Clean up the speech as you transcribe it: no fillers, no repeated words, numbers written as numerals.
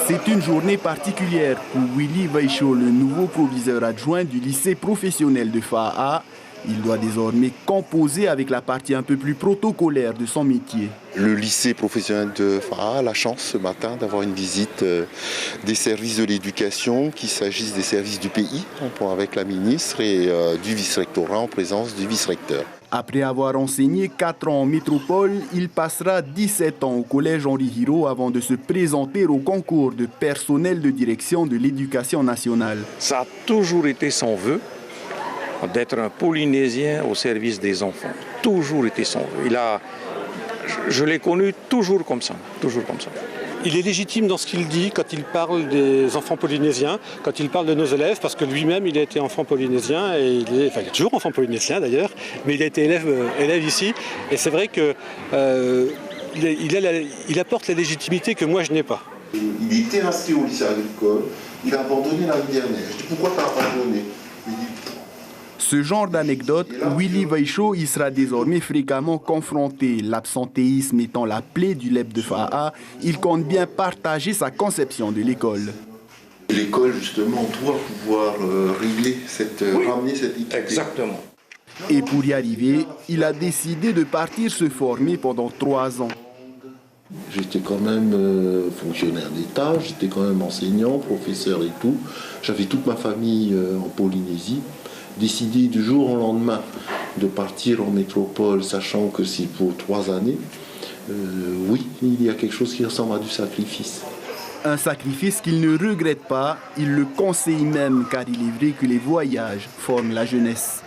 C'est une journée particulière pour Willy Weichot, le nouveau proviseur adjoint du lycée professionnel de Fa'a. Il doit désormais composer avec la partie un peu plus protocolaire de son métier. Le lycée professionnel de Fa'a a la chance ce matin d'avoir une visite des services de l'éducation, qu'il s'agisse des services du pays, en point avec la ministre, et du vice-rectorat en présence du vice-recteur. Après avoir enseigné 4 ans en métropole, il passera 17 ans au collège Henri Hiro avant de se présenter au concours de personnel de direction de l'éducation nationale. Ça a toujours été son vœu d'être un Polynésien au service des enfants. Toujours été son vœu. Je l'ai connu toujours comme ça, toujours comme ça. Il est légitime dans ce qu'il dit quand il parle des enfants polynésiens, quand il parle de nos élèves, parce que lui-même, il a été enfant polynésien, et il est toujours enfant polynésien d'ailleurs, mais il a été élève ici. Et c'est vrai qu'il apporte la légitimité que moi, je n'ai pas. Il était inscrit au lycée agricole, il a abandonné l'année dernière. Je dis pourquoi tu as abandonné? Ce genre d'anecdote, Willy Weichot y sera désormais fréquemment confronté. L'absentéisme étant la plaie du LEP de Fa'a, il compte bien partager sa conception de l'école. L'école, justement, doit pouvoir ramener cette équité. Exactement. Et pour y arriver, il a décidé de partir se former pendant 3 ans. J'étais quand même fonctionnaire d'État, j'étais quand même enseignant, professeur et tout. J'avais toute ma famille en Polynésie. Décider du jour au lendemain de partir en métropole, sachant que c'est pour 3 années, oui, il y a quelque chose qui ressemble à du sacrifice. Un sacrifice qu'il ne regrette pas, il le conseille même car il est vrai que les voyages forment la jeunesse.